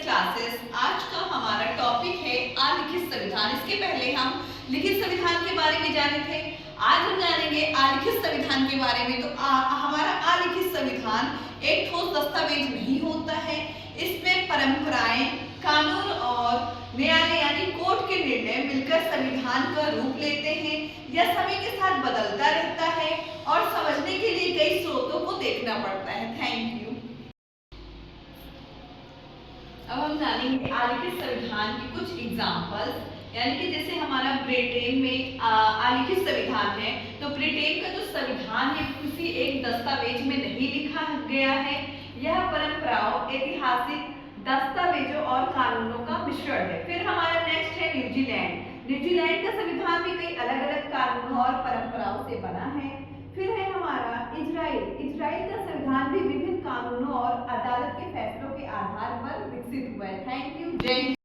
Classes. आज का हमारा टॉपिक है अलिखित संविधान। इसके पहले हम लिखित संविधान के बारे में जाने थे, आज हम जानेंगे अलिखित संविधान के बारे में। तो हमारा अलिखित संविधान एक ठोस दस्तावेज नहीं होता है। इसमें परंपराएं, कानून और न्यायालय यानी कोर्ट के निर्णय मिलकर संविधान का रूप लेते हैं। यह समय के साथ बदलता रहता है और समझने के लिए कई स्रोतों को देखना पड़ता है। Thank you. अब हम जानेंगे अलिखित संविधान के कुछ एग्जाम्पल्स, यानी कि जैसे हमारा ब्रिटेन में अलिखित संविधान है, तो ब्रिटेन का जो संविधान है किसी एक दस्तावेज में नहीं लिखा गया है। यह परंपराओं, ऐतिहासिक दस्तावेजों और कानूनों का मिश्रण है। फिर हमारा नेक्स्ट है न्यूजीलैंड। न्यूजीलैंड का संविधान भी कई अलग अलग कानूनों और परंपराओं से बना है। फिर है हमारा इजराइल। इजराइल का संविधान भी विभिन्न कानूनों और अदालत के फैसलों के आधार पर विकसित हुआ है। Thank you. जय